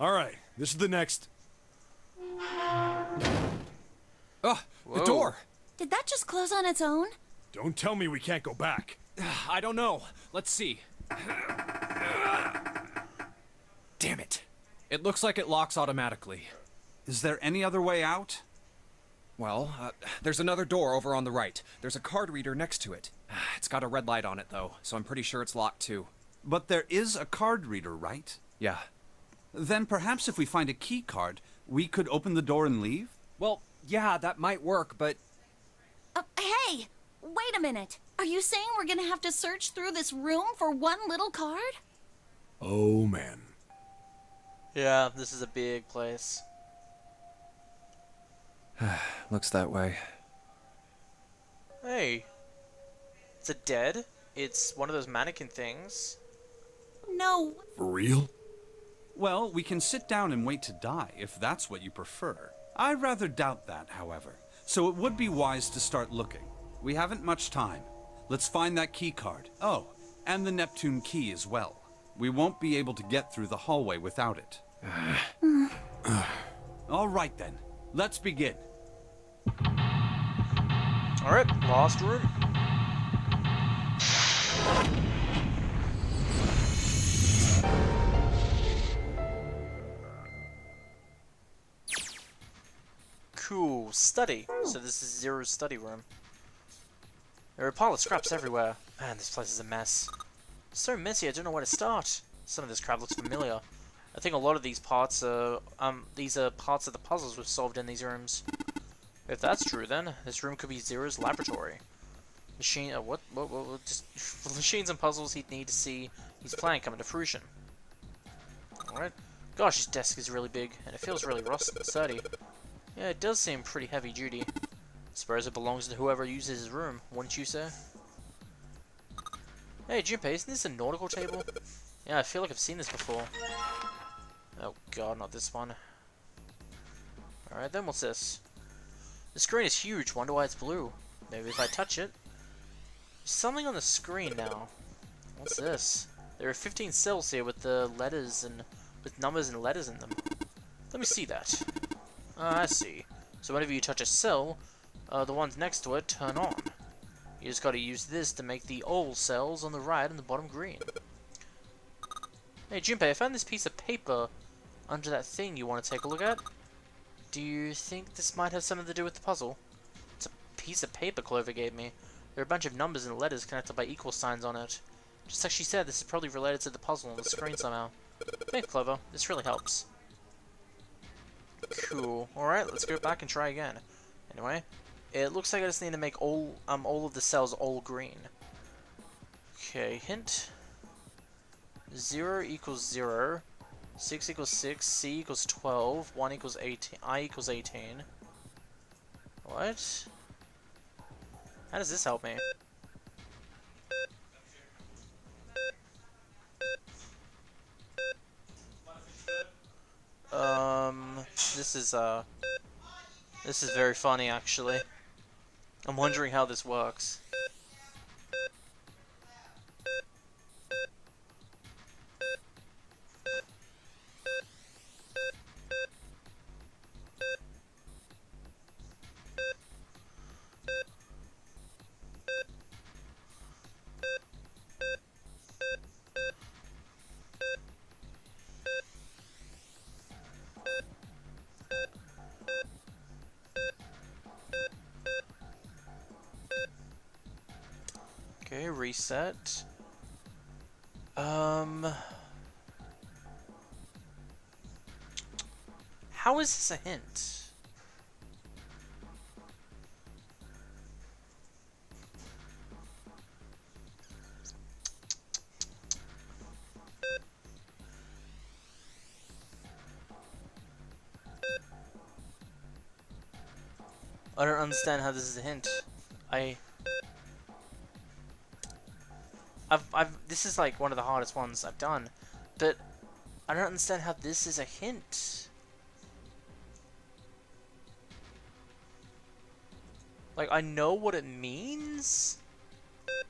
Alright, this is the next... Oh, the Whoa. door! Did that just close on its own? Don't tell me we can't go back. I don't know. Let's see. Damn it. It looks like it locks automatically. Is there any other way out? Well, there's another door over on the right. There's a card reader next to it. It's got a red light on it, though, so I'm pretty sure it's locked, too. But there is a card reader, right? Yeah. Then perhaps if we find a key card, we could open the door and leave? Well, yeah, that might work, but... Hey! Wait a minute. Are you saying we're gonna have to search through this room for one little card? Oh, man. Yeah, this is a big place. Looks that way. Hey. Is it dead? It's one of those mannequin things. No. For real? Well, we can sit down and wait to die, if that's what you prefer. I rather doubt that, however. So it would be wise to start looking. We haven't much time. Let's find that key card. Oh, and the Neptune key as well. We won't be able to get through the hallway without it. All right then, let's begin. Alright, last room. Cool. Study. So this is Zero's study room. There are a pile of scraps everywhere. Man, this place is a mess. It's so messy, I don't know where to start. Some of this crap looks familiar. I think a lot of these parts are, these are parts of the puzzles we've solved in these rooms. If that's true, then this room could be Zero's laboratory. What? Just machines and puzzles he'd need to see his plan come into fruition. Alright. Gosh, his desk is really big, and it feels really rusted and sturdy. Yeah, it does seem pretty heavy duty. Suppose it belongs to whoever uses his room, wouldn't you say? Hey, Junpei, isn't this a nautical table? Yeah, I feel like I've seen this before. Oh god, not this one. Alright, then what's this? The screen is huge, wonder why it's blue. Maybe if I touch it. There's something on the screen now. What's this? There are 15 cells here with the letters and with numbers and letters in them. Let me see that. I see. So whenever you touch a cell, the ones next to it turn on. You just gotta use this to make the all cells on the right and the bottom green. Hey Junpei, I found this piece of paper under that thing you want to take a look at. Do you think this might have something to do with the puzzle? It's a piece of paper Clover gave me. There are a bunch of numbers and letters connected by equal signs on it. Just like she said, this is probably related to the puzzle on the screen somehow. Thanks, Clover. This really helps. Cool. Alright, let's go back and try again. Anyway, it looks like I just need to make all of the cells all green. Okay, hint. 0 equals 0. 6 equals 6. C equals 12. 1 equals 18. I equals 18. What? How does this help me? This is very funny, actually. I'm wondering how this works. Okay, reset. How is this a hint? I don't understand how this is a hint. This is like one of the hardest ones I've done, but I don't understand how this is a hint. Like, I know what it means,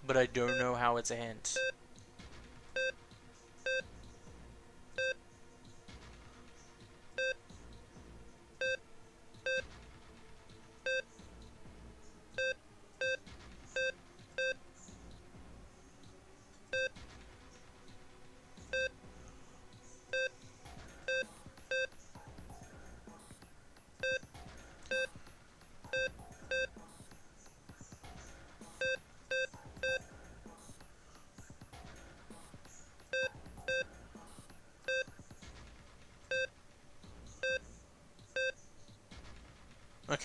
but I don't know how it's a hint.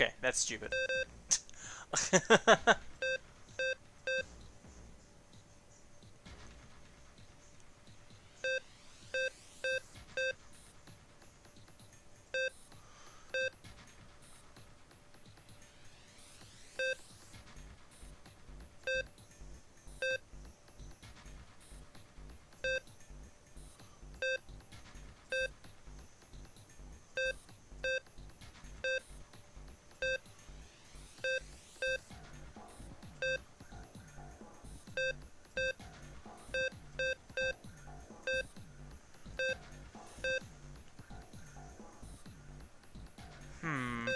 Okay, that's stupid. Hmm.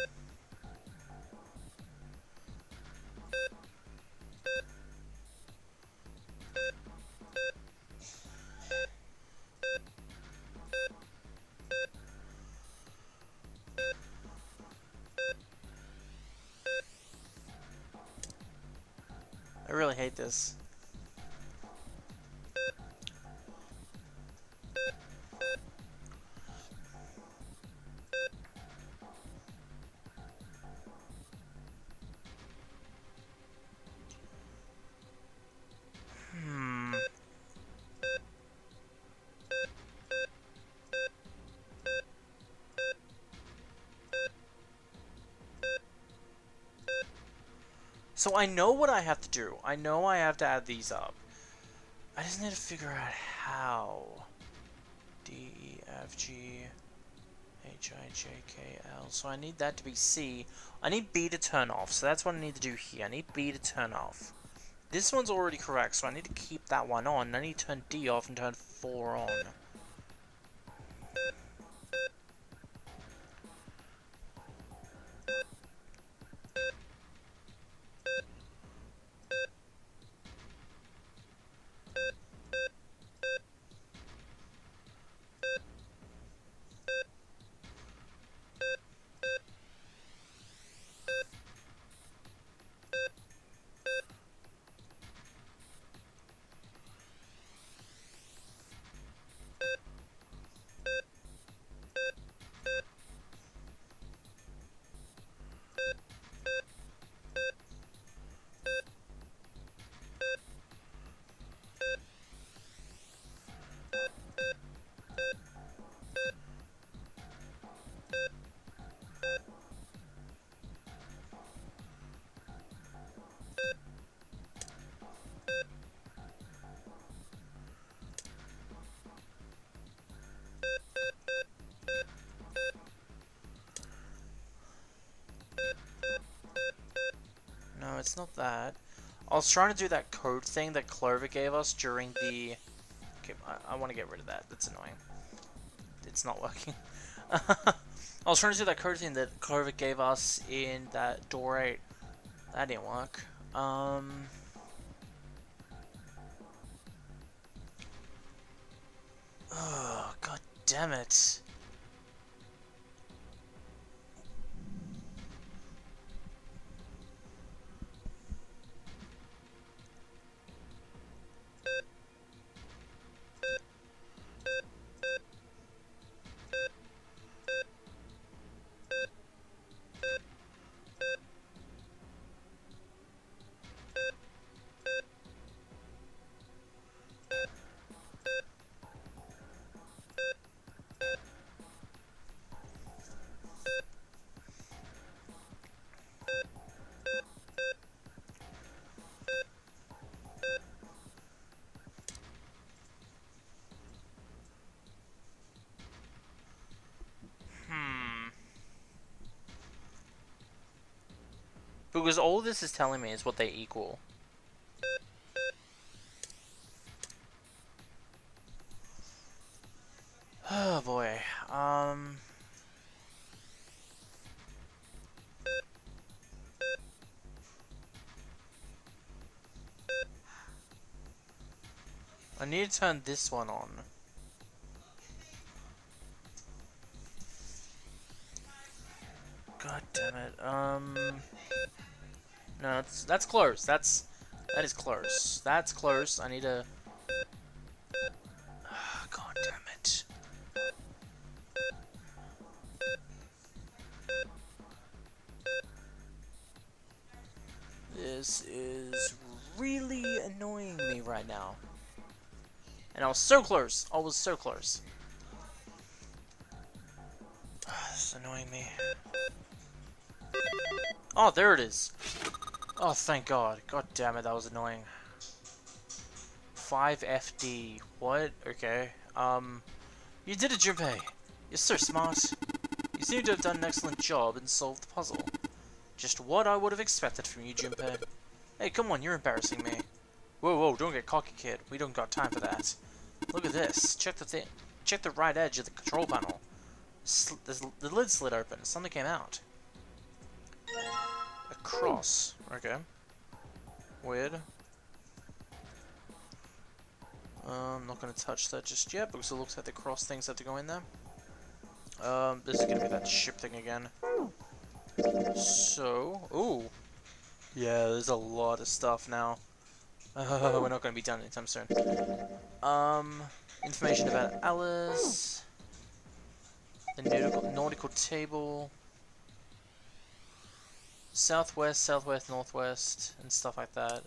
I really hate this. Hmm. So I know what I have to do. I know I have to add these up. I just need to figure out how. D, E, F, G, H, I, J, K, L. So I need that to be C. I need B to turn off. So that's what I need to do here. I need B to turn off. This one's already correct, so I need to keep that one on. I need to turn D off and turn 4 on. No, it's not that. I was trying to do that code thing that Clover gave us during the... Okay, I want to get rid of that. That's annoying. It's not working. I was trying to do that code thing that Clover gave us in that door 8. That didn't work. Oh, god damn it. Because all this is telling me is what they equal. Oh boy. I need to turn this one on. God damn it. No, that's close. That is close. That's close. I need to... God damn it. This is really annoying me right now. And I was so close. I was so close. This is annoying me. Oh, there it is. Oh, thank God. God damn it, that was annoying. 5FD. What? Okay. You did it, Junpei. You're so smart. You seem to have done an excellent job and solved the puzzle. Just what I would have expected from you, Junpei. Hey, come on, you're embarrassing me. Whoa, whoa, don't get cocky, kid. We don't got time for that. Look at this. Check the thing. Check the right edge of the control panel. The lid slid open. Something came out. A cross. Okay. Weird. I'm not going to touch that just yet because it looks like the cross things have to go in there. This is going to be that ship thing again. So, ooh. Yeah, there's a lot of stuff now. We're not going to be done anytime soon. Information about Alice. The nautical table. Southwest, southwest, northwest, and stuff like that.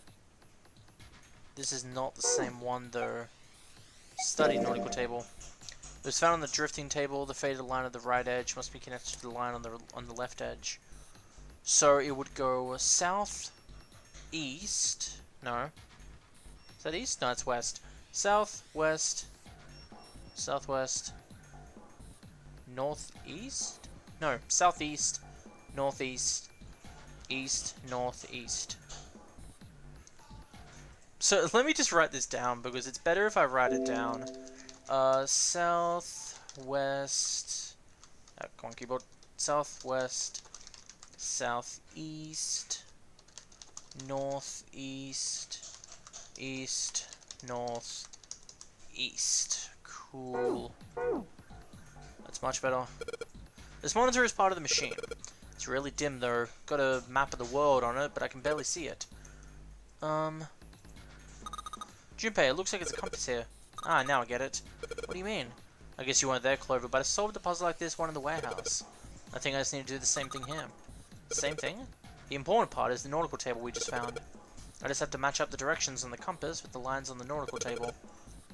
This is not the same one though. Study nautical table. It was found on the drifting table. The faded line of the right edge must be connected to the line on the left edge. So it would go south, east. No. Is that east? No, it's west. South, west, southwest, northeast. No, southeast, northeast, east, northeast. So let me just write this down because it's better if I write it down. Southwest. Come on, keyboard. Southwest, southeast, northeast, east, northeast. Cool. That's much better. This monitor is part of the machine. It's really dim though. Got a map of the world on it, but I can barely see it. Junpei, it looks like it's a compass here. Ah, now I get it. What do you mean? I guess you weren't there, Clover, but I solved a puzzle like this one in the warehouse. I think I just need to do the same thing here. Same thing? The important part is the nautical table we just found. I just have to match up the directions on the compass with the lines on the nautical table.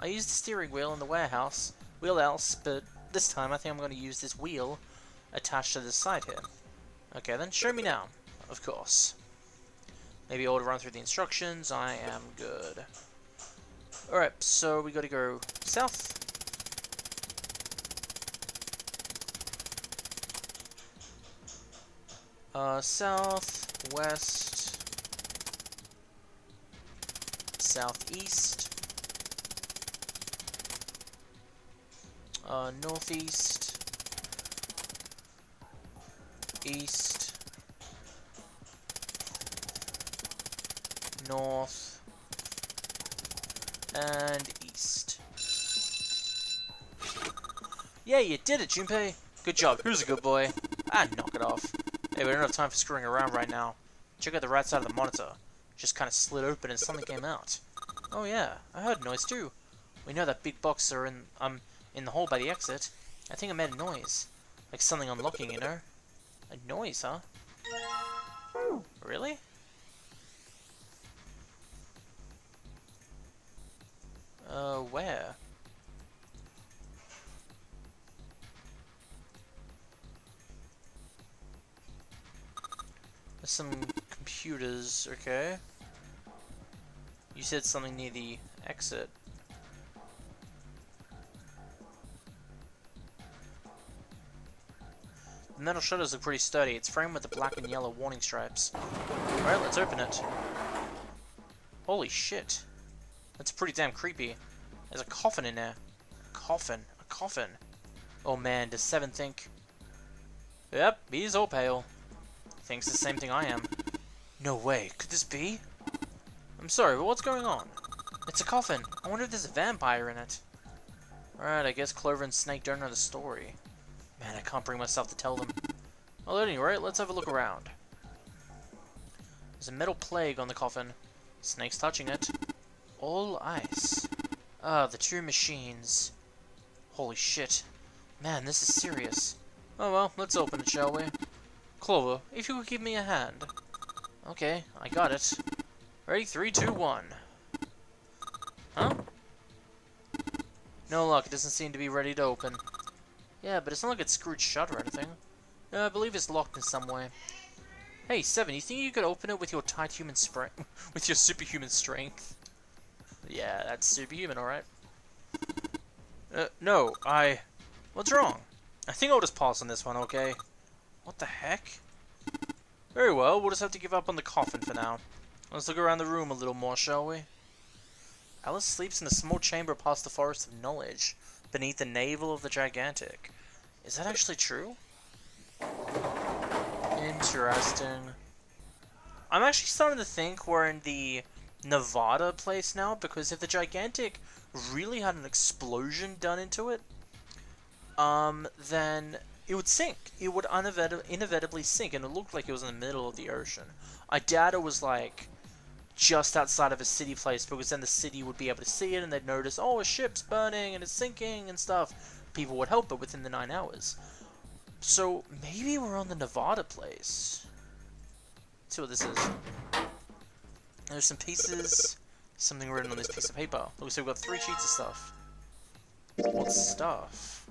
I used the steering wheel in the warehouse, wheelhouse, but this time I think I'm going to use this wheel attached to this side here. Okay, then show me now. Of course. Maybe I'll run through the instructions. I am good. Alright, so we gotta go south. South, west, southeast, northeast, east, north, and east. Yeah, you did it, Junpei. Good job. Who's a good boy? Ah, knock it off. Hey, we don't have time for screwing around right now. Check out the right side of the monitor. Just kind of slid open and something came out. Oh yeah, I heard a noise too. We know that big box are in the hole by the exit. I think it made a noise. Like something unlocking, you know? A noise, huh? Really? Where? There's some computers, okay. You said something near the exit. The metal shutters look pretty sturdy. It's framed with the black and yellow warning stripes. Alright, let's open it. Holy shit. That's pretty damn creepy. There's a coffin in there. A coffin. A coffin. Oh man, does Seven think... Yep, he's all pale. Thinks the same thing I am. No way. Could this be? I'm sorry, but what's going on? It's a coffin. I wonder if there's a vampire in it. Alright, I guess Clover and Snake don't know the story. Man, I can't bring myself to tell them. Well, at any rate, let's have a look around. There's a metal plague on the coffin. Snake's touching it. All ice. Ah, the two machines. Holy shit. Man, this is serious. Oh well, let's open it, shall we? Clover, if you could give me a hand. Okay, I got it. Ready? 3, 2, 1. Huh? No luck. It doesn't seem to be ready to open. Yeah, but it's not like it's screwed shut or anything. I believe it's locked in some way. Hey, Seven, you think you could open it with your tight human strength? With your superhuman strength? Yeah, that's superhuman, alright. No, What's wrong? I think I'll just pass on this one, okay? What the heck? Very well, we'll just have to give up on the coffin for now. Let's look around the room a little more, shall we? Alice sleeps in a small chamber past the Forest of Knowledge, beneath the navel of the Gigantic. Is that actually true? Interesting. I'm actually starting to think we're in the Nevada place now, because if the Gigantic really had an explosion done into it, then it would sink. It would inevitably sink, and it looked like it was in the middle of the ocean. I doubt it was like just outside of a city place, because then the city would be able to see it and they'd notice, oh, a ship's burning and it's sinking and stuff. People would help it within the 9 hours. So maybe we're on the Nevada place. Let's see what this is. There's some pieces, something written on this piece of paper. Looks like we've got 3 sheets of stuff. What stuff?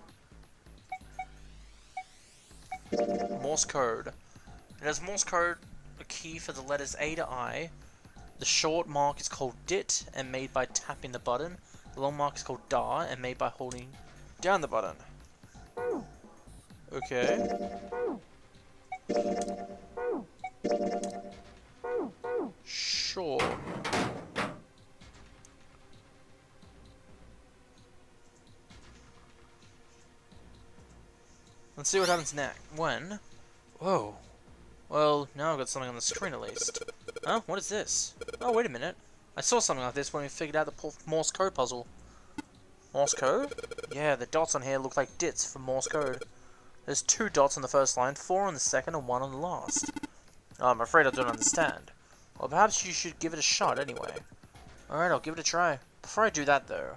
Morse code. It has Morse code, a key for the letters A to I. The short mark is called DIT and made by tapping the button. The long mark is called DAR and made by holding down the button. Okay. Sure. Let's see what happens next. When? Whoa. Well, now I've got something on the screen at least. Huh? What is this? Oh, wait a minute. I saw something like this when we figured out the Morse code puzzle. Morse code? Yeah, the dots on here look like dits for Morse code. There's 2 dots on the first line, 4 on the second, and 1 on the last. Oh, I'm afraid I don't understand. Well, perhaps you should give it a shot anyway. Alright, I'll give it a try. Before I do that, though,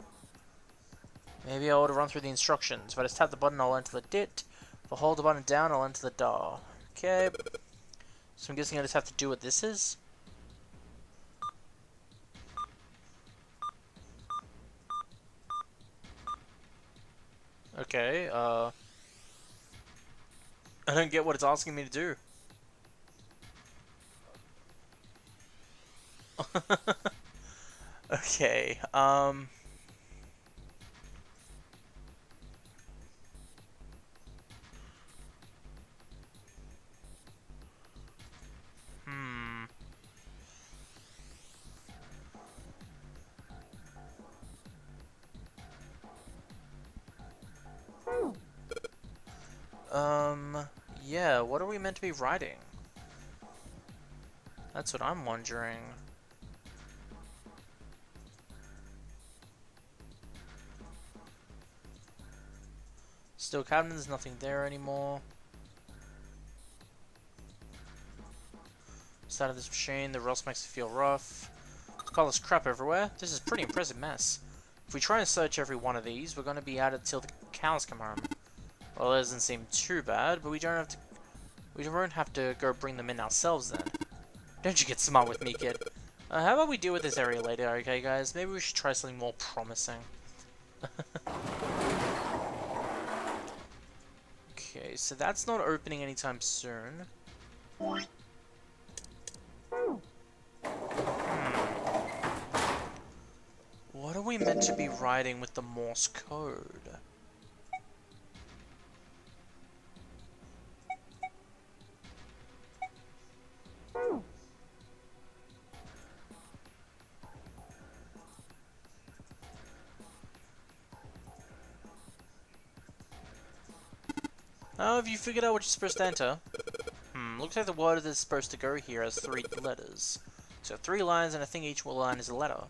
maybe I ought to run through the instructions. If I just tap the button, I'll enter the DIT. If I hold the button down, I'll enter the DAR. Okay. So I'm guessing I just have to do what this is? Okay, I don't get what it's asking me to do. Okay, yeah, what are we meant to be writing? That's what I'm wondering. Still cabinet, there's nothing there anymore. Side of this machine, the rust makes it feel rough. There's all this crap everywhere. This is a pretty impressive mess. If we try and search every one of these, we're going to be at it till the cows come home. Well, it doesn't seem too bad, but we don't have to. We won't have to go bring them in ourselves then. Don't you get smart with me, kid. How about we deal with this area later, okay, guys? Maybe we should try something more promising. Okay, so that's not opening anytime soon. What are we meant to be writing with the Morse code? Oh, have you figured out what you're supposed to enter? Looks like the word that's supposed to go here has 3 letters. So 3 lines, and I think each line is a letter.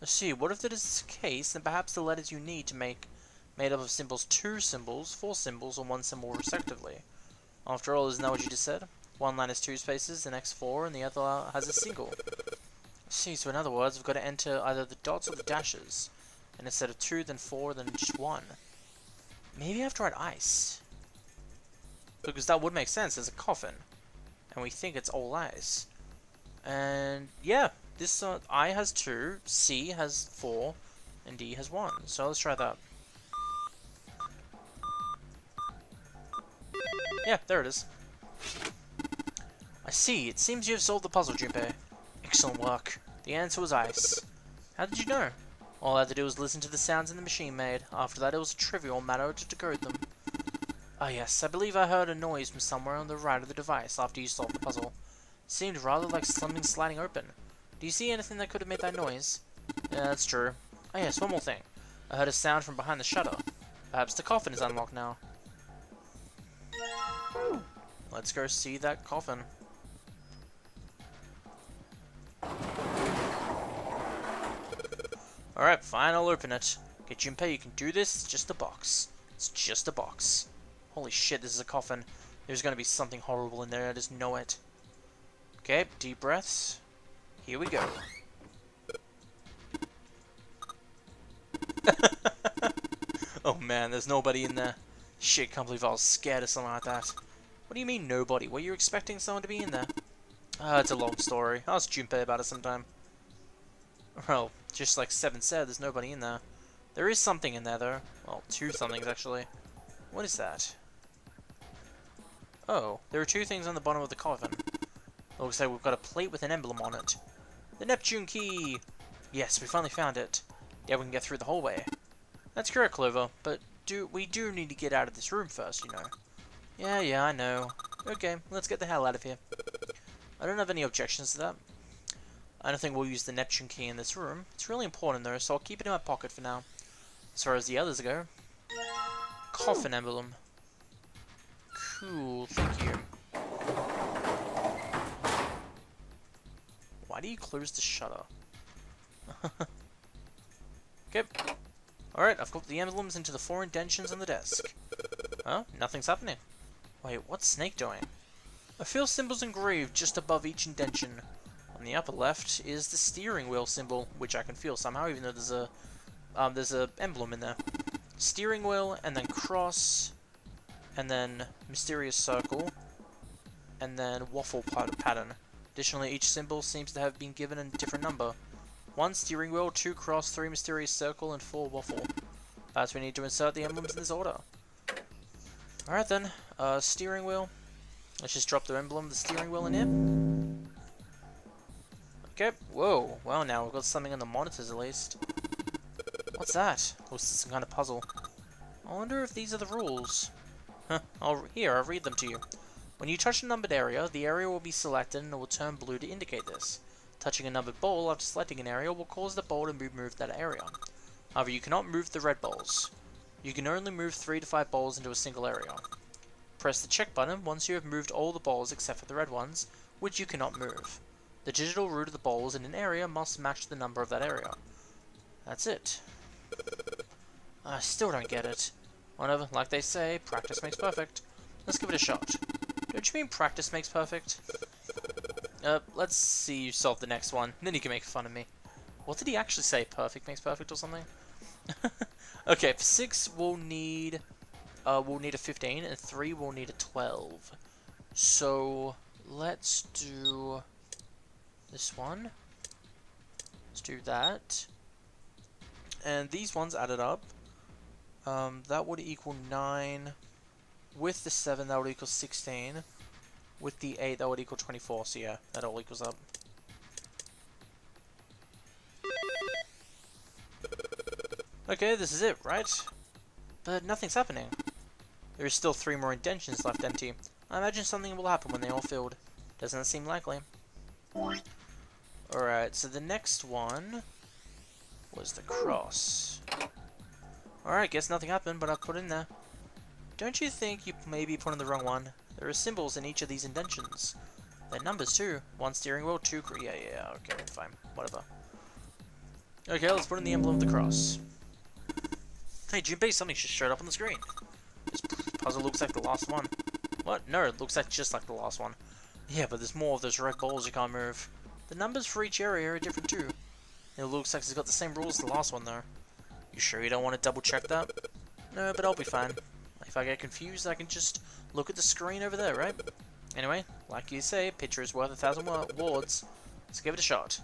Let's see, what if that is the case, then perhaps the letters you need to make made up of symbols 2 symbols, 4 symbols, or 1 symbol respectively. After all, isn't that what you just said? One line has 2 spaces, the next 4, and the other has a single. Let's see, so in other words, we've got to enter either the dots or the dashes. And instead of 2, then 4, then just 1. Maybe I have to write ice. Because that would make sense as a coffin. And we think it's all ice. And yeah, this I has 2, C has 4, and D has 1. So let's try that. Yeah, there it is. I see. It seems you have solved the puzzle, Junpei. Excellent work. The answer was ice. How did you know? All I had to do was listen to the sounds in the machine made. After that, it was a trivial matter to decode them. Ah yes, I believe I heard a noise from somewhere on the right of the device after you solved the puzzle. It seemed rather like something sliding open. Do you see anything that could have made that noise? Yeah, that's true. Ah yes, one more thing. I heard a sound from behind the shutter. Perhaps the coffin is unlocked now. Let's go see that coffin. Alright, fine, I'll open it. Okay, Junpei, you can do this. It's just a box. It's just a box. Holy shit, this is a coffin. There's gonna be something horrible in there, I just know it. Okay, deep breaths. Here we go. Oh man, there's nobody in there. Shit, can't believe I was scared of something like that. What do you mean, nobody? Were you expecting someone to be in there? It's a long story. I'll ask Junpei about it sometime. Well, just like Seven said, there's nobody in there. There is something in there, though. Well, 2 somethings, actually. What is that? Oh, there are 2 things on the bottom of the coffin. Looks like we've got a plate with an emblem on it. The Neptune key! Yes, we finally found it. Yeah, we can get through the hallway. That's correct, Clover, but we do need to get out of this room first, you know. Yeah, I know. Okay, let's get the hell out of here. I don't have any objections to that. I don't think we'll use the Neptune key in this room. It's really important though, so I'll keep it in my pocket for now. As far as the others go. Coffin emblem. Cool, thank you. Why do you close the shutter? Okay. Alright, I've got the emblems into the 4 indentions on the desk. Oh, nothing's happening. Wait, what's Snake doing? I feel symbols engraved just above each indention. On the upper left is the steering wheel symbol, which I can feel somehow, even though there's a emblem in there. Steering wheel, and then cross, and then mysterious circle, and then waffle pattern. Additionally, each symbol seems to have been given a different number. 1 steering wheel, 2 cross, 3 mysterious circle, and 4 waffle. Perhaps we need to insert the emblems in this order. Alright then, steering wheel. Let's just drop the emblem of the steering wheel in here. Okay, whoa, well now we've got something on the monitors at least. What's that? Oh, this is some kind of puzzle. I wonder if these are the rules. Huh, I'll read them to you. When you touch a numbered area, the area will be selected and it will turn blue to indicate this. Touching a numbered ball after selecting an area will cause the ball to be moved that area. However, you cannot move the red balls. You can only move 3 to 5 balls into a single area. Press the check button once you have moved all the balls except for the red ones, which you cannot move. The digital root of the balls in an area must match the number of that area. That's it. I still don't get it. Whatever, like they say, practice makes perfect. Let's give it a shot. Don't you mean practice makes perfect? Let's see you solve the next one, then you can make fun of me. What did he actually say? Perfect makes perfect or something? Okay, for 6 we'll need a 15, and 3 we'll need a 12. So let's do this one. Let's do that. And these ones added up. That would equal 9. With the 7, that would equal 16. With the 8, that would equal 24. So yeah, that all equals up. Okay, this is it, right? But nothing's happening. There is still 3 more indentions left empty. I imagine something will happen when they all filled. Doesn't that seem likely? Alright, so the next one was the cross. Alright, guess nothing happened, but I put it in there. Don't you think you maybe put in the wrong one? There are symbols in each of these indentions. They're numbers too. 1 steering wheel, 2... Yeah, okay, fine. Whatever. Okay, let's put in the emblem of the cross. Hey, Junpei, something just showed up on the screen. This puzzle looks like the last one. What? No, it looks like just like the last one. Yeah, but there's more of those red balls you can't move. The numbers for each area are different too. It looks like it's got the same rules as the last one though. You sure you don't want to double check that? No, but I'll be fine. If I get confused, I can just look at the screen over there, right? Anyway, like you say, a picture is worth 1,000 words. So give it a shot.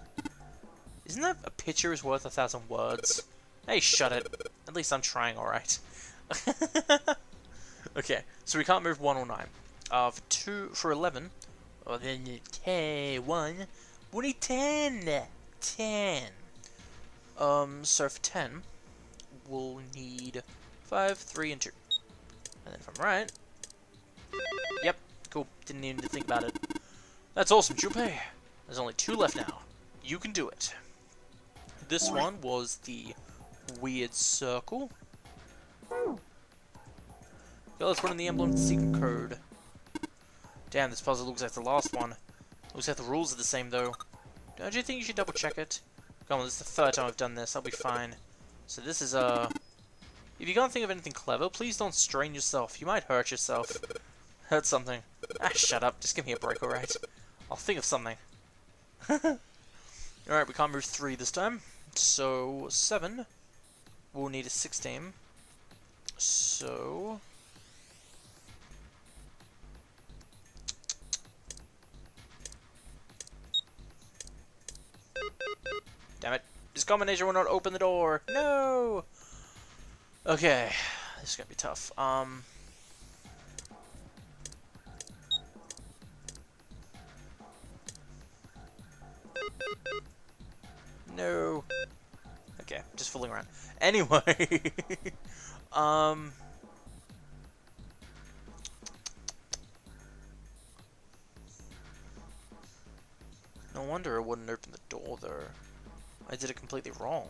Isn't that a picture is worth 1,000 words? Hey, shut it. At least I'm trying alright. Okay, so we can't move 1 or 9. For 11, well then 1, we need 10. 10. So for 10, we'll need 5, 3, and 2. And then if I'm right, yep, cool. Didn't even need to think about it. That's awesome, Junpei. There's only 2 left now. You can do it. This one was the weird circle. Okay, let's put in the emblem secret code. Damn, this puzzle looks like the last one. Looks like the rules are the same though. Don't you think you should double check it? Come on, this is the 3rd time I've done this. I'll be fine. So this is if you can't think of anything clever, please don't strain yourself. You might hurt yourself. Hurt something. Ah, shut up. Just give me a break, alright? I'll think of something. Alright, we can't move 3 this time. So 7. We'll need a 16. So damn it. This combination will not open the door. No! Okay. This is gonna be tough. No. Okay, just fooling around. Anyway. No wonder it wouldn't open the door, though. I did it completely wrong.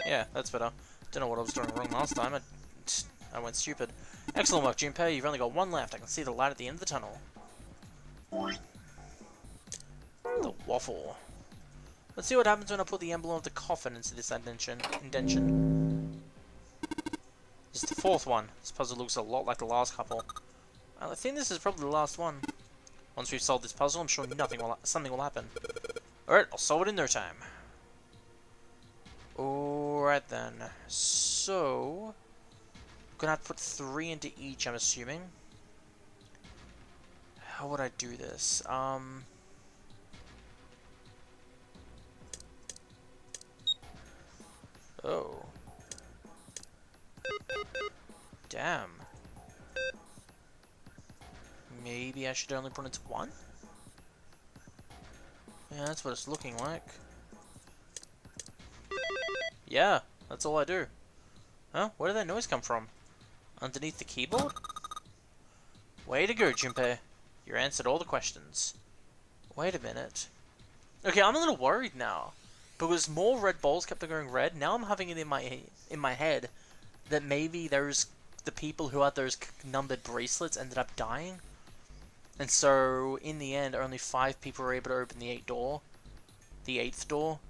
Yeah, that's better. Don't know what I was doing wrong last time. I went stupid. Excellent work, Junpei. You've only got 1 left. I can see the light at the end of the tunnel. The waffle. Let's see what happens when I put the emblem of the coffin into this indention. This is the 4th one. This puzzle looks a lot like the last couple. I think this is probably the last one. Once we've solved this puzzle, I'm sure something will happen. Alright, I'll solve it in no time. Alright then. So I'm gonna have to put 3 into each, I'm assuming. How would I do this? Oh. Damn. Maybe I should only put it to 1? Yeah, that's what it's looking like. Yeah, that's all I do. Huh? Where did that noise come from? Underneath the keyboard? Way to go, Junpei. You answered all the questions. Wait a minute. Okay, I'm a little worried now. Because more red balls kept on going red. Now I'm having it in my head that maybe there's the people who had those numbered bracelets ended up dying. And so, in the end, only 5 people were able to open the 8th door,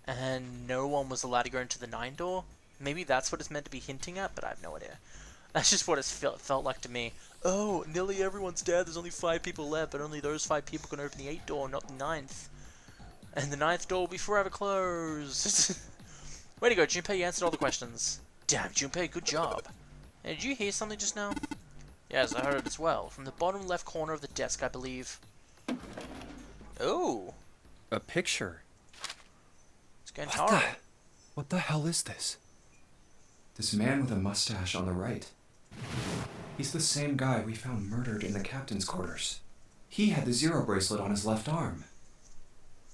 and no one was allowed to go into the 9th door. Maybe that's what it's meant to be hinting at, but I have no idea. That's just what it felt like to me. Oh, nearly everyone's dead, there's only 5 people left, but only those 5 people can open the 8th door, not the 9th. And the 9th door will be forever closed. Way to go, Junpei, you answered all the questions. Damn, Junpei, good job. Hey, did you hear something just now? Yes, I heard it as well. From the bottom left corner of the desk, I believe. Oh. A picture. It's Gentaro. What the hell is this? This man with a mustache on the right. He's the same guy we found murdered in the captain's quarters. He had the 0 bracelet on his left arm.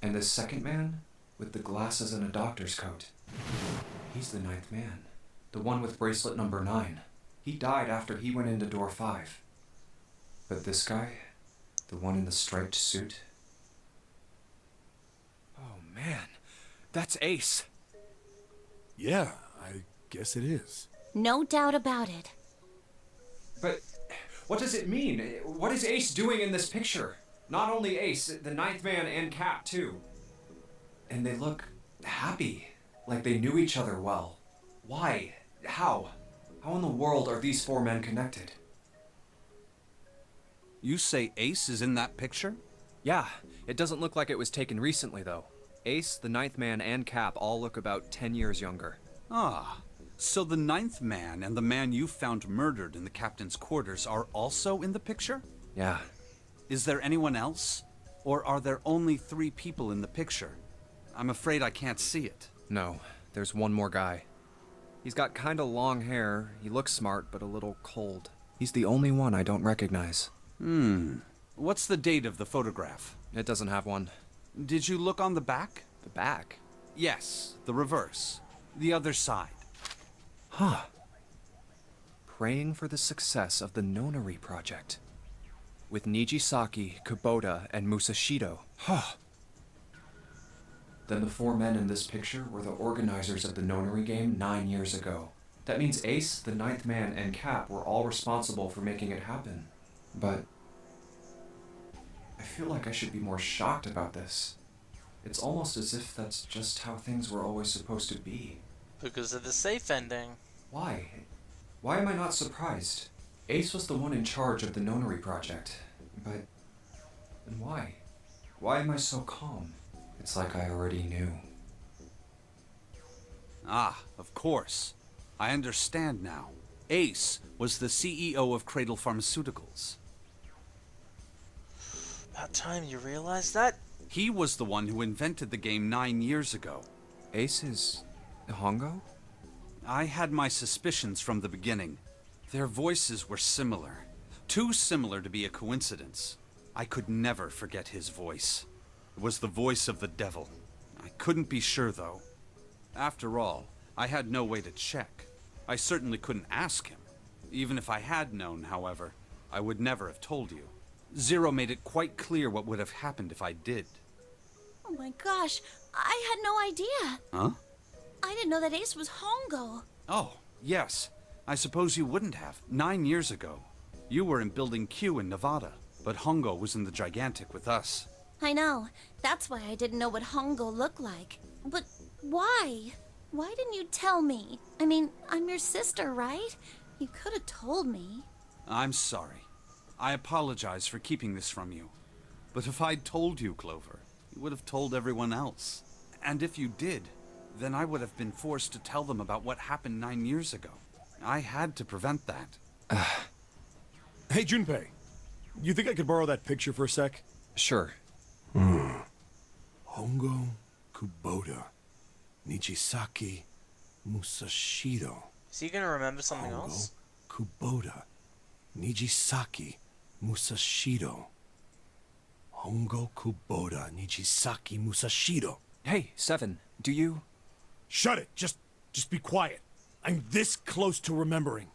And this second man, with the glasses and a doctor's coat. He's the 9th man. The one with bracelet number 9. He died after he went into door 5. But this guy, the one in the striped suit. Oh man, that's Ace. Yeah, I guess it is. No doubt about it. But what does it mean? What is Ace doing in this picture? Not only Ace, the 9th man and Cap too. And they look happy, like they knew each other well. Why? How? How in the world are these 4 men connected? You say Ace is in that picture? Yeah, it doesn't look like it was taken recently though. Ace, the 9th man, and Cap all look about 10 years younger. Ah, So the ninth man and the man you found murdered in the captain's quarters are also in the picture? Yeah. Is there anyone else? Or are there only 3 people in the picture? I'm afraid I can't see it. No, there's one more guy. He's got kinda long hair, he looks smart but a little cold. He's the only one I don't recognize. What's the date of the photograph? It doesn't have one. Did you look on the back? The back? Yes, the reverse. The other side. Huh. Praying for the success of the Nonary project. With Nijisaki, Kubota, and Musashido. Huh. Then the 4 men in this picture were the organizers of the Nonary game 9 years ago. That means Ace, the 9th man, and Cap were all responsible for making it happen. But I feel like I should be more shocked about this. It's almost as if that's just how things were always supposed to be. Because of the safe ending. Why? Why am I not surprised? Ace was the one in charge of the Nonary project. But then why? Why am I so calm? It's like I already knew. Ah, of course. I understand now. Ace was the CEO of Cradle Pharmaceuticals. About time you realized that? He was the one who invented the game 9 years ago. Ace is Hongo? I had my suspicions from the beginning. Their voices were similar. Too similar to be a coincidence. I could never forget his voice. It was the voice of the devil. I couldn't be sure, though. After all, I had no way to check. I certainly couldn't ask him. Even if I had known, however, I would never have told you. Zero made it quite clear what would have happened if I did. Oh my gosh, I had no idea. Huh? I didn't know that Ace was Hongo. Oh, yes. I suppose you wouldn't have. 9 years ago. You were in Building Q in Nevada, but Hongo was in the Gigantic with us. I know. That's why I didn't know what Hongo looked like. But why? Why didn't you tell me? I mean, I'm your sister, right? You could have told me. I'm sorry. I apologize for keeping this from you. But if I'd told you, Clover, you would have told everyone else. And if you did, then I would have been forced to tell them about what happened 9 years ago. I had to prevent that. Hey, Junpei. You think I could borrow that picture for a sec? Sure. Hongo, Kubota, Nijisaki, Musashido. Is he gonna remember something Hongo, else? Kubota, Nijisaki, Musashido. Hongo, Kubota, Nijisaki, Musashido. Hey, Seven, do you... Shut it! Just be quiet. I'm this close to remembering.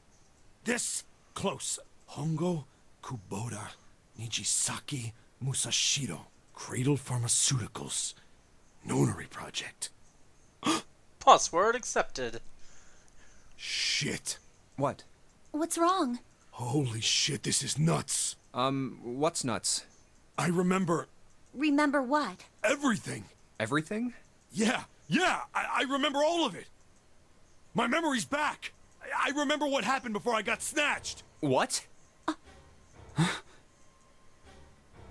This close. Hongo, Kubota, Nijisaki, Musashido. Cradle Pharmaceuticals. Nonary project. Password accepted. Shit. What? What's wrong? Holy shit, this is nuts. What's nuts? I remember Remember what? everything. Everything? Yeah, I remember all of it. My memory's back. I remember what happened before I got snatched. What?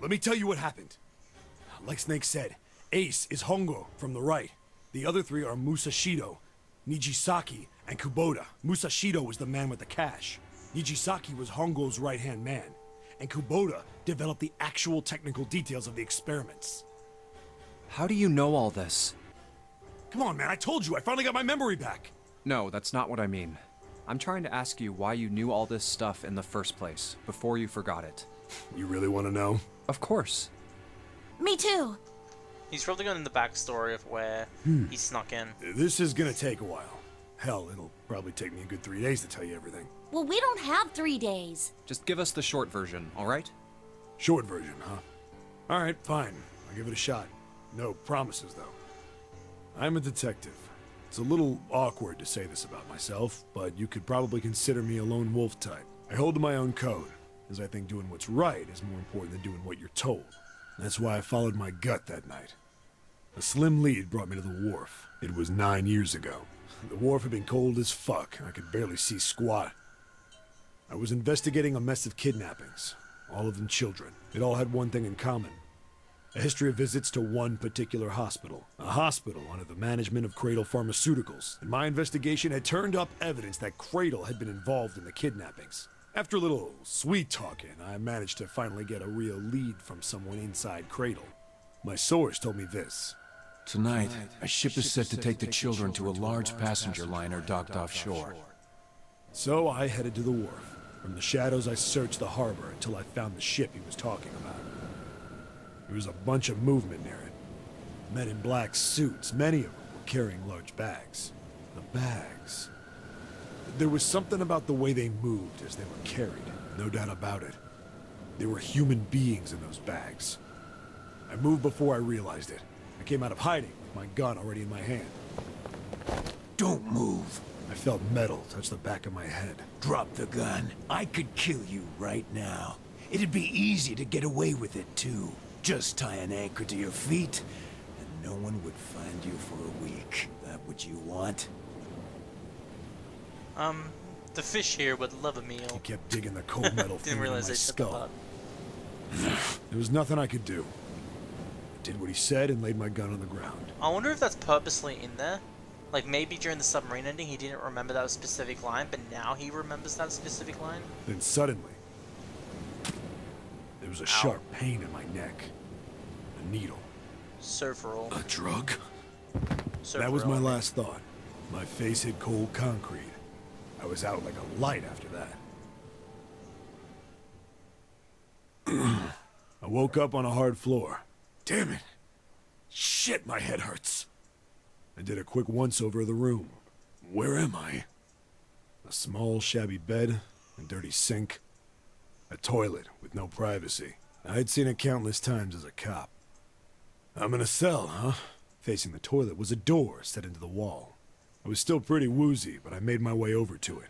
Let me tell you what happened. Like Snake said, Ace is Hongo from the right. The other 3 are Musashido, Nijisaki, and Kubota. Musashido was the man with the cash. Nijisaki was Hongo's right-hand man. And Kubota developed the actual technical details of the experiments. How do you know all this? Come on, man, I told you, I finally got my memory back. No, that's not what I mean. I'm trying to ask you why you knew all this stuff in the first place, before you forgot it. You really want to know? Of course. Me too. He's probably going in the backstory of where he snuck in. This is gonna take a while. Hell, it'll probably take me a good 3 days to tell you everything. Well, we don't have 3 days. Just give us the short version, alright? Short version, huh? Alright, fine. I'll give it a shot. No promises, though. I'm a detective. It's a little awkward to say this about myself, but you could probably consider me a lone wolf type. I hold to my own code, as I think doing what's right is more important than doing what you're told. That's why I followed my gut that night. A slim lead brought me to the wharf. It was 9 years ago. The wharf had been cold as fuck, and I could barely see squat. I was investigating a mess of kidnappings, all of them children. It all had one thing in common. A history of visits to one particular hospital. A hospital under the management of Cradle Pharmaceuticals. And my investigation had turned up evidence that Cradle had been involved in the kidnappings. After a little sweet talking, I managed to finally get a real lead from someone inside Cradle. My source told me this. Tonight, a ship is set to take the children to a large passenger liner docked offshore. So I headed to the wharf. From the shadows, I searched the harbor until I found the ship he was talking about. There was a bunch of movement near it. Men in black suits, many of them were carrying large bags. The bags. There was something about the way they moved as they were carried, no doubt about it. There were human beings in those bags. I moved before I realized it. I came out of hiding with my gun already in my hand. Don't move. I felt metal touch the back of my head. Drop the gun. I could kill you right now. It'd be easy to get away with it, too. Just tie an anchor to your feet, and no one would find you for a week. That what you want? The fish here would love a meal. He kept digging the cold metal thing Didn't in realize my they set them skull. up. There was nothing I could do. I did what he said and laid my gun on the ground. I wonder if that's purposely in there. Like, maybe during the submarine ending he didn't remember that specific line, but now he remembers that specific line. Then suddenly, there was a sharp pain in my neck. A needle. So for all. A drug? So That for was my all. last thought. My face hit cold concrete. I was out like a light after that. I woke up on a hard floor. Damn it! Shit, my head hurts. I did a quick once-over of the room. Where am I? A small, shabby bed, a dirty sink, a toilet with no privacy. I'd seen it countless times as a cop. I'm in a cell, huh? Facing the toilet was a door set into the wall. I was still pretty woozy, but I made my way over to it.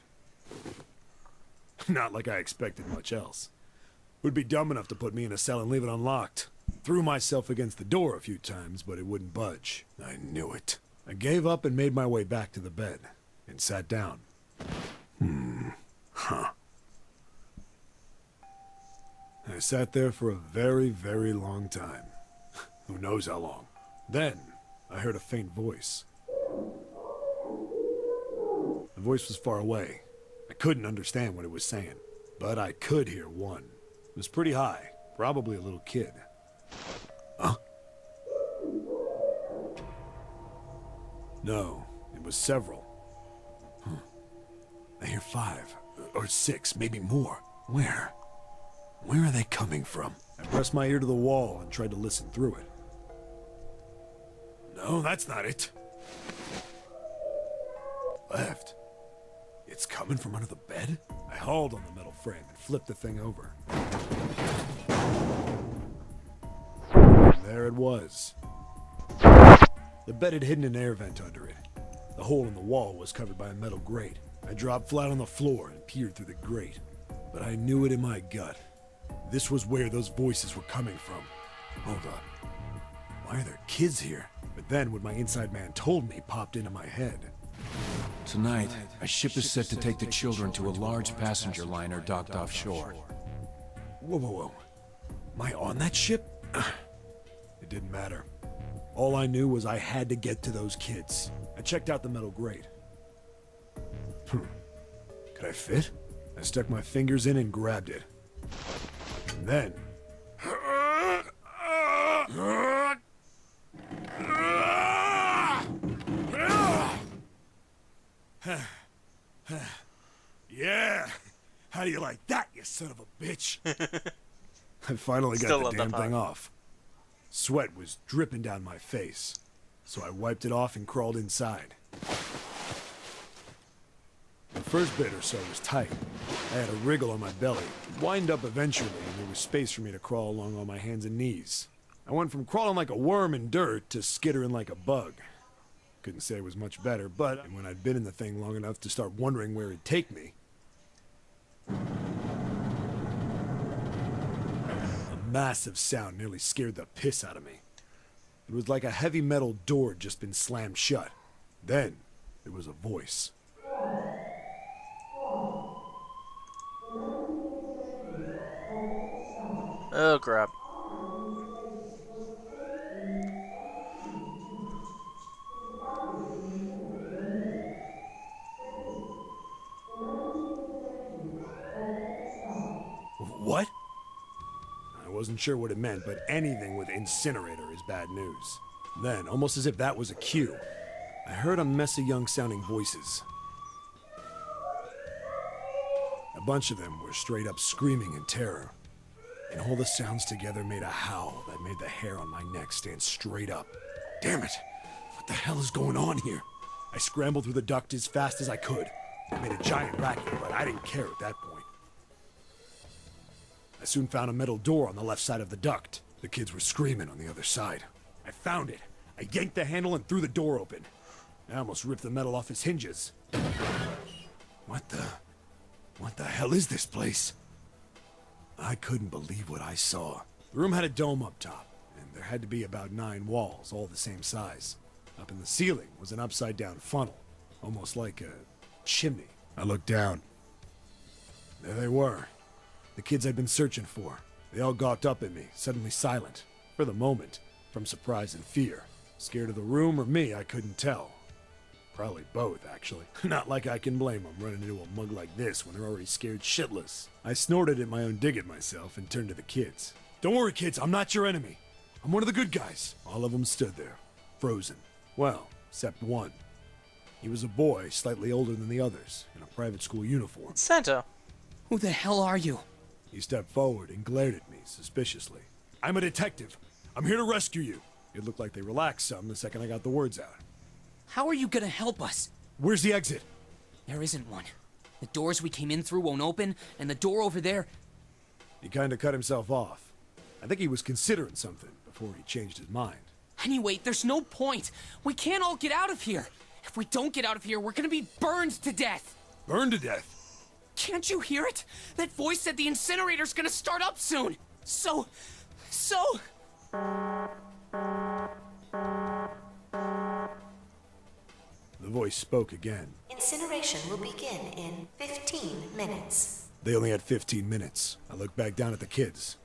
Not like I expected much else. Would be dumb enough to put me in a cell and leave it unlocked. Threw myself against the door a few times, but it wouldn't budge. I knew it. I gave up and made my way back to the bed, and sat down. I sat there for a very, very long time. Who knows how long. Then, I heard a faint voice. The voice was far away. I couldn't understand what it was saying, but I could hear one. It was pretty high, probably a little kid. Huh? No, it was several. I hear 5, or 6, maybe more. Where? Where are they coming from? I pressed my ear to the wall and tried to listen through it. No, that's not it. Left. It's coming from under the bed? I hauled on the metal frame and flipped the thing over. There it was. The bed had hidden an air vent under it. The hole in the wall was covered by a metal grate. I dropped flat on the floor and peered through the grate. But I knew it in my gut. This was where those voices were coming from. Hold on. Why are there kids here? But then what my inside man told me popped into my head. Tonight, a ship is set to take the children to a large passenger liner docked offshore. Whoa, whoa, whoa. Am I on that ship? It didn't matter. All I knew was I had to get to those kids. I checked out the metal grate. Could I fit? I stuck my fingers in and grabbed it. And then... Yeah! How do you like that, you son of a bitch? I finally Still got love the that damn part. thing off. Sweat was dripping down my face, so I wiped it off and crawled inside. The first bit or so was tight. I had a wriggle on my belly, wind up eventually, and there was space for me to crawl along on my hands and knees. I went from crawling like a worm in dirt to skittering like a bug. Couldn't say it was much better, but when I'd been in the thing long enough to start wondering where it'd take me, a massive sound nearly scared the piss out of me. It was like a heavy metal door had just been slammed shut. Then, there was a voice. Oh, crap. wasn't sure what it meant, but anything with incinerator is bad news. Then, almost as if that was a cue, I heard a mess of young-sounding voices. A bunch of them were straight up screaming in terror. And all the sounds together made a howl that made the hair on my neck stand straight up. Damn it! What the hell is going on here? I scrambled through the duct as fast as I could. It made a giant racket, but I didn't care at that point. I soon found a metal door on the left side of the duct. The kids were screaming on the other side. I found it. I yanked the handle and threw the door open. I almost ripped the metal off its hinges. What the hell is this place? I couldn't believe what I saw. The room had a dome up top, and there had to be about 9 walls, all the same size. Up in the ceiling was an upside-down funnel, almost like a chimney. I looked down. There they were, the kids I'd been searching for. They all gawked up at me, suddenly silent, for the moment, from surprise and fear. Scared of the room or me, I couldn't tell. Probably both, actually. Not like I can blame them running into a mug like this when they're already scared shitless. I snorted at my own dig at myself and turned to the kids. Don't worry, kids, I'm not your enemy. I'm one of the good guys. All of them stood there, frozen. Well, except one. He was a boy, slightly older than the others, in a private school uniform. Santa. Who the hell are you? He stepped forward and glared at me suspiciously. I'm a detective. I'm here to rescue you. It looked like they relaxed some the second I got the words out. How are you gonna help us? Where's the exit? There isn't one. The doors we came in through won't open, and the door over there... He kinda cut himself off. I think he was considering something before he changed his mind. Anyway, there's no point. We can't all get out of here. If we don't get out of here, we're gonna be burned to death. Burned to death? Can't you hear it? That voice said the incinerator's gonna start up soon. So... The voice spoke again. Incineration will begin in 15 minutes. They only had 15 minutes. I looked back down at the kids.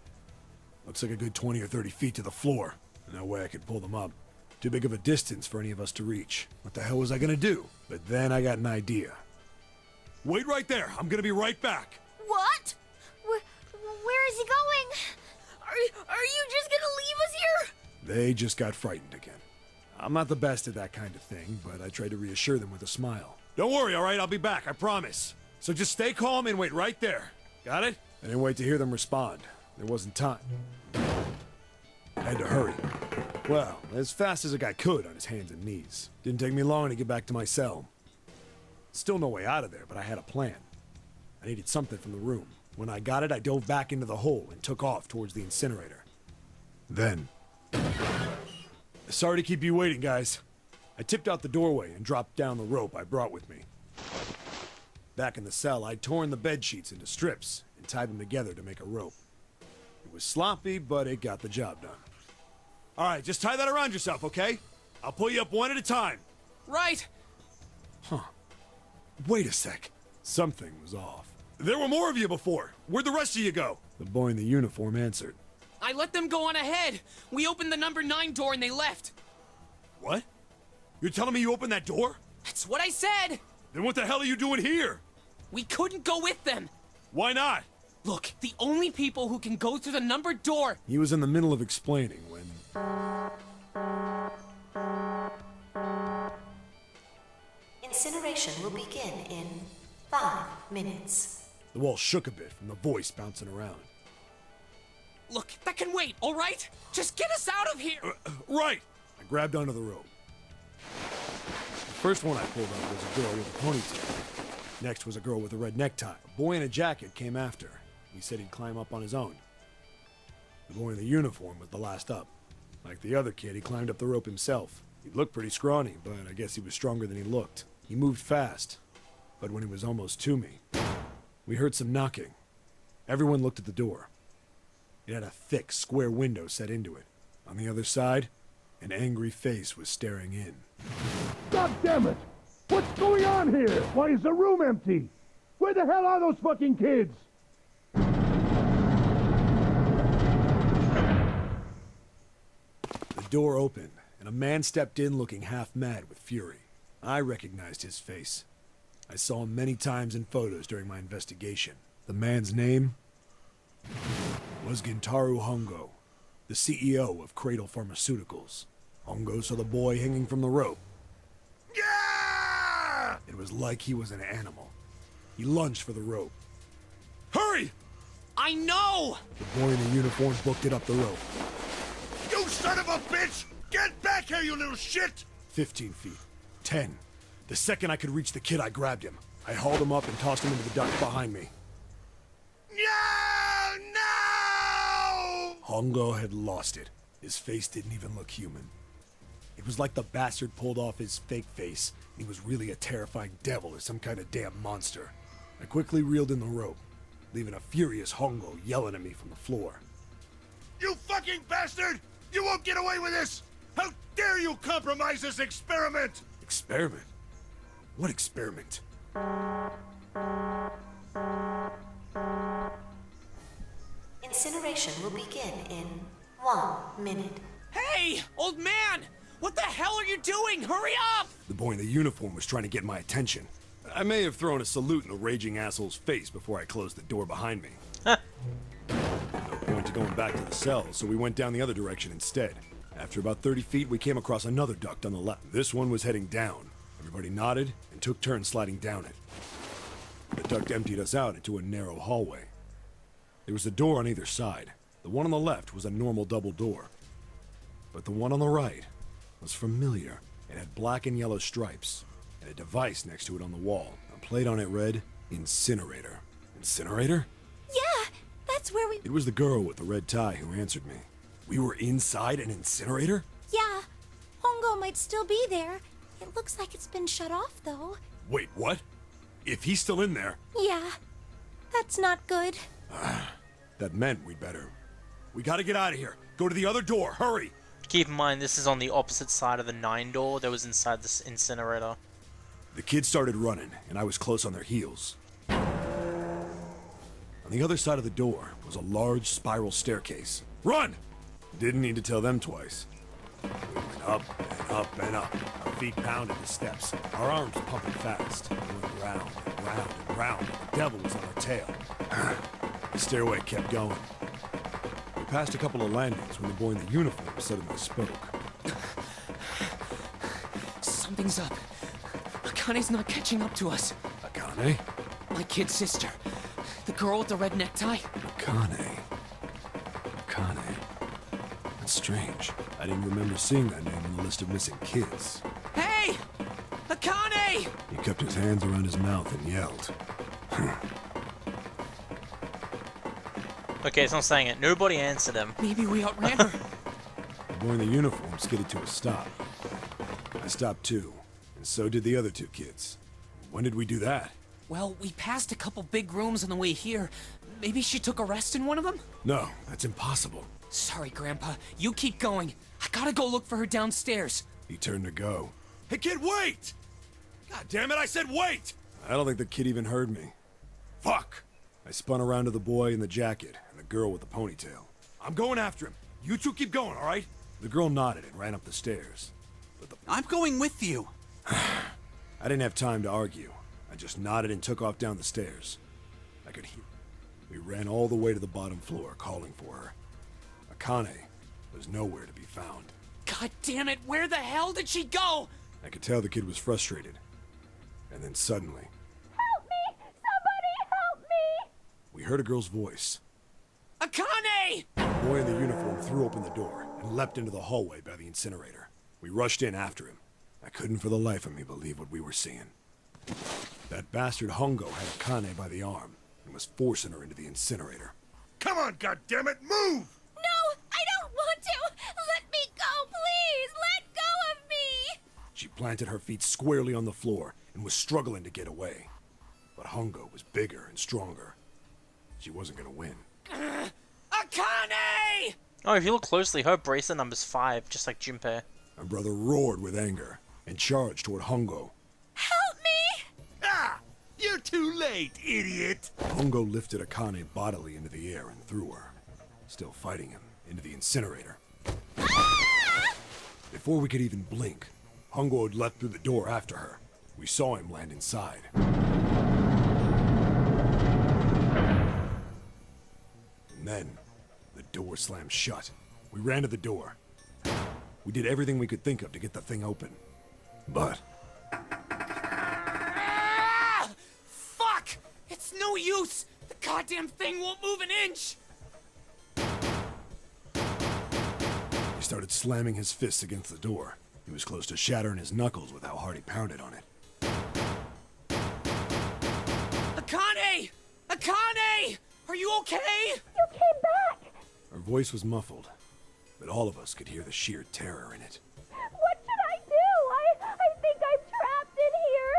Looks like a good 20 or 30 feet to the floor. No way I could pull them up. Too big of a distance for any of us to reach. What the hell was I gonna do? But then I got an idea. Wait right there. I'm gonna be right back. What? Where is he going? Are you just gonna leave us here? They just got frightened again. I'm not the best at that kind of thing, but I tried to reassure them with a smile. Don't worry, all right? I'll be back, I promise. So just stay calm and wait right there. Got it? I didn't wait to hear them respond. There wasn't time. I had to hurry. Well, as fast as a guy could on his hands and knees. Didn't take me long to get back to my cell. Still no way out of there, but I had a plan. I needed something from the room. When I got it, I dove back into the hole and took off towards the incinerator. Then... Sorry to keep you waiting, guys. I tipped out the doorway and dropped down the rope I brought with me. Back in the cell, I'd torn the bed sheets into strips and tied them together to make a rope. It was sloppy, but it got the job done. All right, just tie that around yourself, okay? I'll pull you up one at a time. Right. Wait a sec. Something was off. There were more of you before. Where'd the rest of you go? The boy in the uniform answered. I let them go on ahead. We opened the number 9 door and they left. What? You're telling me you opened that door? That's what I said. Then what the hell are you doing here? We couldn't go with them. Why not? Look, the only people who can go through the numbered door... He was in the middle of explaining when... Incineration will begin in 5 minutes. The wall shook a bit from the voice bouncing around. Look, that can wait, all right? Just get us out of here! Right! I grabbed onto the rope. The first one I pulled up was a girl with a ponytail. Next was a girl with a red necktie. A boy in a jacket came after. He said he'd climb up on his own. The boy in the uniform was the last up. Like the other kid, he climbed up the rope himself. He looked pretty scrawny, but I guess he was stronger than he looked. He moved fast, but when he was almost to me, we heard some knocking. Everyone looked at the door. It had a thick, square window set into it. On the other side, an angry face was staring in. God damn it! What's going on here? Why is the room empty? Where the hell are those fucking kids? The door opened, and a man stepped in looking half mad with fury. I recognized his face. I saw him many times in photos during my investigation. The man's name was Gintaru Hongo, the CEO of Cradle Pharmaceuticals. Hongo saw the boy hanging from the rope. Yeah! It was like he was an animal. He lunged for the rope. Hurry! I know! The boy in the uniform booked it up the rope. You son of a bitch! Get back here, you little shit! 15 feet. 10. The second I could reach the kid, I grabbed him. I hauled him up and tossed him into the duct behind me. No! No! Hongo had lost it. His face didn't even look human. It was like the bastard pulled off his fake face. He was really a terrifying devil or some kind of damn monster. I quickly reeled in the rope, leaving a furious Hongo yelling at me from the floor. You fucking bastard! You won't get away with this! How dare you compromise this experiment! Experiment? What experiment? Incineration will begin in 1 minute. Hey, old man! What the hell are you doing? Hurry up! The boy in the uniform was trying to get my attention. I may have thrown a salute in the raging asshole's face before I closed the door behind me. No point to going back to the cell, so we went down the other direction instead. After about 30 feet, we came across another duct on the left. This one was heading down. Everybody nodded and took turns sliding down it. The duct emptied us out into a narrow hallway. There was a door on either side. The one on the left was a normal double door. But the one on the right was familiar. It had black and yellow stripes, and a device next to it on the wall. A plate on it read, Incinerator. Incinerator? Yeah, that's where we... It was the girl with the red tie who answered me. We were inside an incinerator? Yeah, Hongo might still be there. It looks like it's been shut off, though. Wait, what? If he's still in there... Yeah, that's not good. That meant we'd better... We gotta get out of here. Go to the other door, hurry! Keep in mind, this is on the opposite side of the 9 door that was inside this incinerator. The kids started running, and I was close on their heels. On the other side of the door was a large spiral staircase. Run! Didn't need to tell them twice. We went up and up and up. Our feet pounded the steps. Our arms pumping fast. We went round and round and round. The devil was on our tail. The stairway kept going. We passed a couple of landings when the boy in the uniform suddenly spoke. Something's up. Akane's not catching up to us. Akane? My kid's sister. The girl with the red necktie. Akane. Akane. That's strange. I didn't remember seeing that name on the list of missing kids. Hey! Akane! He kept his hands around his mouth and yelled. Okay, so I'm saying it. Nobody answered him. Maybe we outran her. The boy in the uniform skidded to a stop. I stopped too, and so did the other 2 kids. When did we do that? Well, we passed a couple big rooms on the way here. Maybe she took a rest in one of them? No, that's impossible. Sorry, Grandpa. You keep going. I gotta go look for her downstairs. He turned to go. Hey kid, wait! God damn it, I said wait! I don't think the kid even heard me. Fuck! I spun around to the boy in the jacket and the girl with the ponytail. I'm going after him. You 2 keep going, all right? The girl nodded and ran up the stairs. But I'm going with you. I didn't have time to argue. I just nodded and took off down the stairs. I could hear. We ran all the way to the bottom floor, calling for her. Akane was nowhere to be found. God damn it, where the hell did she go? I could tell the kid was frustrated. And then suddenly... Help me! Somebody help me! We heard a girl's voice. Akane! The boy in the uniform threw open the door and leapt into the hallway by the incinerator. We rushed in after him. I couldn't for the life of me believe what we were seeing. That bastard Hongo had Akane by the arm and was forcing her into the incinerator. Come on, goddammit, move! No, I don't want to! Let me go, please! Let go of me! She planted her feet squarely on the floor and was struggling to get away. But Hongo was bigger and stronger. She wasn't gonna win. Akane! Oh, if you look closely, her bracelet number's 5, just like Junpei. My brother roared with anger and charged toward Hongo. Help me! Ah! You're too late, idiot! Hongo lifted Akane bodily into the air and threw her, still fighting him, into the incinerator. Ah! Before we could even blink, Hongo had leapt through the door after her. We saw him land inside. then, the door slammed shut. We ran to the door. We did everything we could think of to get the thing open. But... Ah! Fuck! It's no use! The goddamn thing won't move an inch! He started slamming his fists against the door. He was close to shattering his knuckles with how hard he pounded on it. Akane! Akane! Are you okay? You came back! Her voice was muffled, but all of us could hear the sheer terror in it. What should I do? I think I'm trapped in here.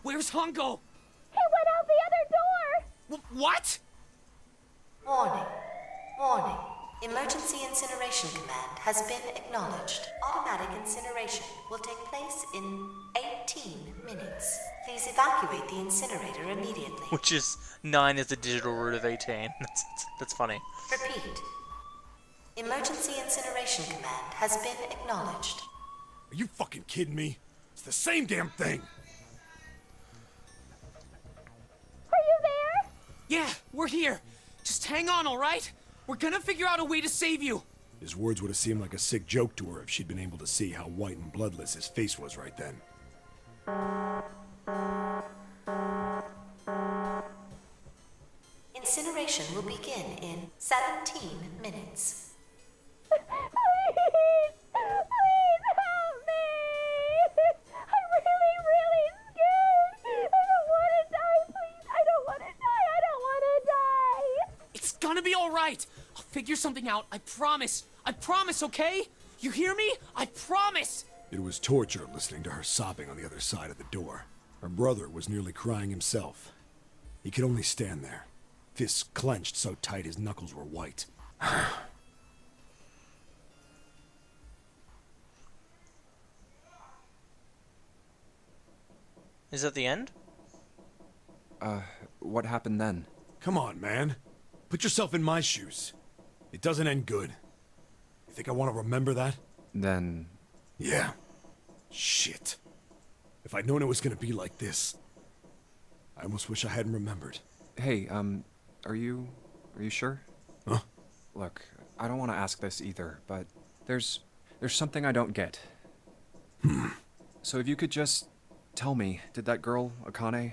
Where's Hongo? He went out the other door. What? Warning. Warning. Emergency incineration command has been acknowledged. Automatic incineration will take place in 18 minutes. Please evacuate the incinerator immediately. Which is 9 is the digital root of 18. That's funny. Repeat. Emergency incineration command has been acknowledged. Are you fucking kidding me? It's the same damn thing! Are you there? Yeah, we're here. Just hang on, alright? We're gonna figure out a way to save you. His words would have seemed like a sick joke to her if she'd been able to see how white and bloodless his face was right then. Incineration will begin in 17 minutes. Please! Please help me! I'm really, really scared! I don't want to die, please! I don't want to die! I don't want to die! It's gonna be alright. I'll figure something out. I promise. I promise, okay? You hear me? I promise! It was torture listening to her sobbing on the other side of the door. Her brother was nearly crying himself. He could only stand there, fists clenched so tight his knuckles were white. Is that the end? What happened then? Come on, man. Put yourself in my shoes. It doesn't end good. You think I want to remember that? Then... Yeah. Shit. If I'd known it was gonna be like this, I almost wish I hadn't remembered. Hey, are you sure? Huh? Look, I don't want to ask this either, but there's something I don't get. So if you could just tell me, did that girl, Akane,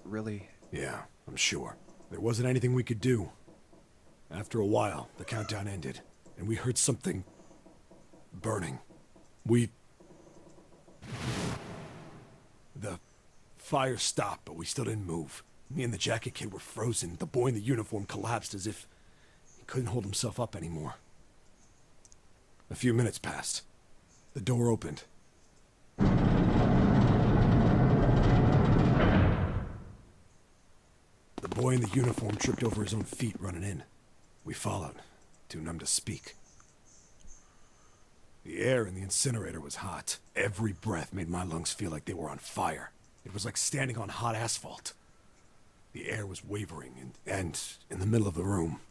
really... Yeah, I'm sure. There wasn't anything we could do. After a while, the countdown ended, and we heard something... burning. The fire stopped, but we still didn't move. Me and the jacket kid were frozen. The boy in the uniform collapsed as if he couldn't hold himself up anymore. A few minutes passed. The door opened. The boy in the uniform tripped over his own feet running in. We followed, too numb to speak. The air in the incinerator was hot. Every breath made my lungs feel like they were on fire. It was like standing on hot asphalt. The air was wavering, and in the middle of the room,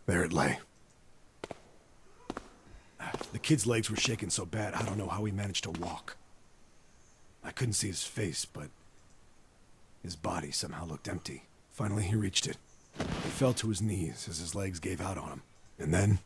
there it lay. The kid's legs were shaking so bad, I don't know how he managed to walk. I couldn't see his face, but his body somehow looked empty. Finally, he reached it. He fell to his knees as his legs gave out on him. And then...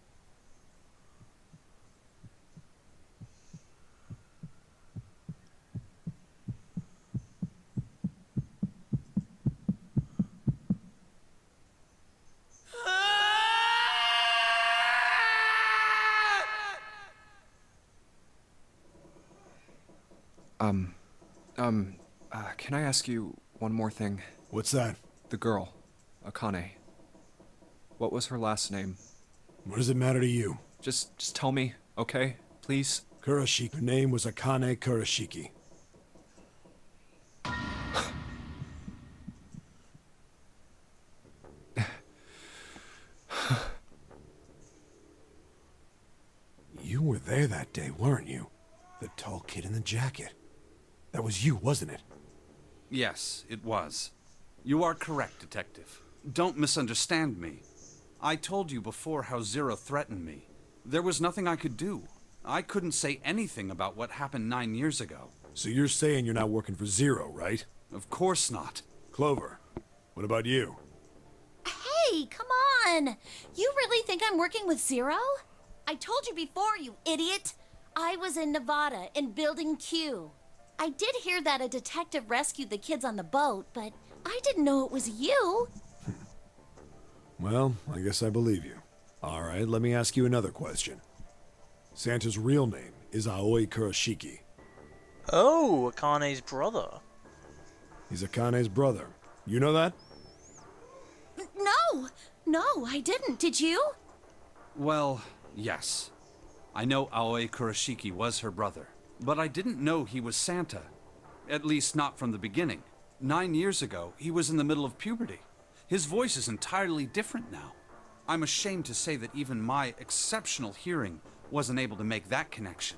Can I ask you one more thing? What's that? The girl, Akane. What was her last name? What does it matter to you? Just tell me, okay? Please? Kurashiki. Her name was Akane Kurashiki. You were there that day, weren't you? The tall kid in the jacket. That was you, wasn't it? Yes, it was. You are correct, Detective. Don't misunderstand me. I told you before how Zero threatened me. There was nothing I could do. I couldn't say anything about what happened 9 years ago. So you're saying you're not working for Zero, right? Of course not. Clover, what about you? Hey, come on! You really think I'm working with Zero? I told you before, you idiot. I was in Nevada, in Building Q. I did hear that a detective rescued the kids on the boat, but I didn't know it was you. Well, I guess I believe you. All right, let me ask you another question. Santa's real name is Aoi Kurashiki. Oh, Akane's brother. He's Akane's brother. You know that? No, I didn't. Did you? Well, yes. I know Aoi Kurashiki was her brother, but I didn't know he was Santa. At least not from the beginning. 9 years ago, he was in the middle of puberty. His voice is entirely different now. I'm ashamed to say that even my exceptional hearing wasn't able to make that connection.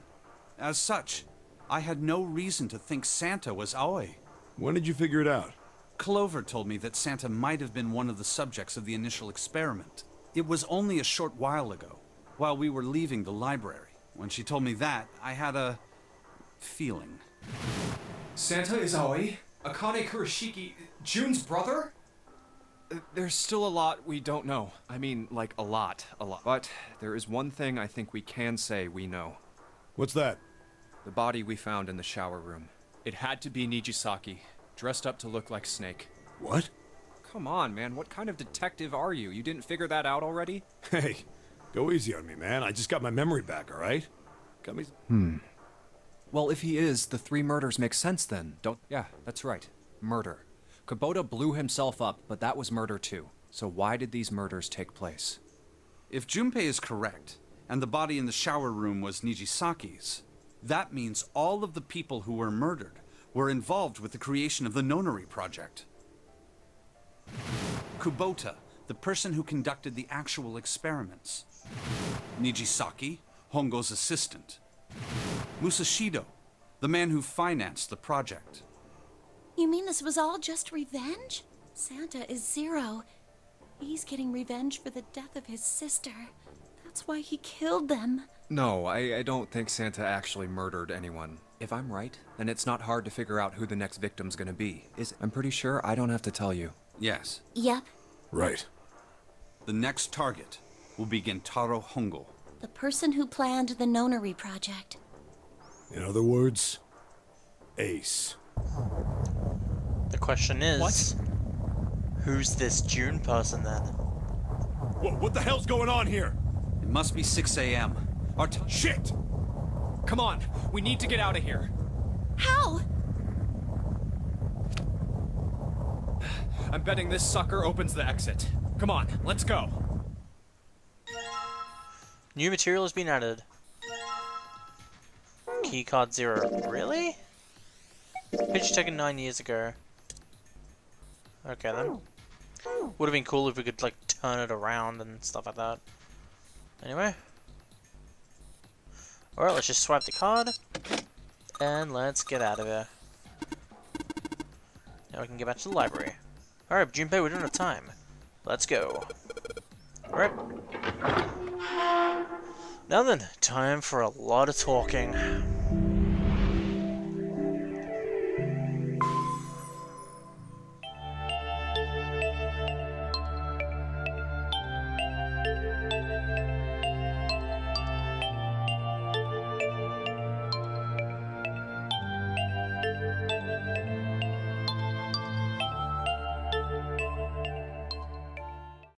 As such, I had no reason to think Santa was Aoi. When did you figure it out? Clover told me that Santa might have been one of the subjects of the initial experiment. It was only a short while ago, while we were leaving the library. When she told me that, I had a feeling. Santa is Aoi? Akane Kurashiki, June's brother? There's still a lot we don't know. I mean, like, a lot. But there is one thing I think we can say we know. What's that? The body we found in the shower room. It had to be Nijisaki, dressed up to look like Snake. What? Come on, man. What kind of detective are you? You didn't figure that out already? Hey, go easy on me, man. I just got my memory back, all right? Got me... Well, if he is, the 3 murders make sense then, don't... Yeah, that's right. Murder. Kubota blew himself up, but that was murder too. So why did these murders take place? If Junpei is correct, and the body in the shower room was Nijisaki's, that means all of the people who were murdered were involved with the creation of the Nonary project. Kubota, the person who conducted the actual experiments. Nijisaki, Hongo's assistant. Musashido, the man who financed the project. You mean this was all just revenge? Santa is Zero. He's getting revenge for the death of his sister. That's why he killed them. No, I don't think Santa actually murdered anyone. If I'm right, then it's not hard to figure out who the next victim's gonna be, is it? I'm pretty sure I don't have to tell you. Yes. Yep. Right. The next target will be Gentaro Hongo. The person who planned the Nonary project. In other words, Ace. The question is... Who's this June person then? What the hell's going on here? It must be 6 a.m. Shit! Come on, we need to get out of here. How? I'm betting this sucker opens the exit. Come on, let's go. New material has been added. Keycard 0. Really? Picture taken 9 years ago. Okay then. Would have been cool if we could like turn it around and stuff like that. Anyway. Alright, let's just swipe the card. And let's get out of here. Now we can get back to the library. Alright, Junpei, we're doing a time. Let's go. Alright. Now then, time for a lot of talking.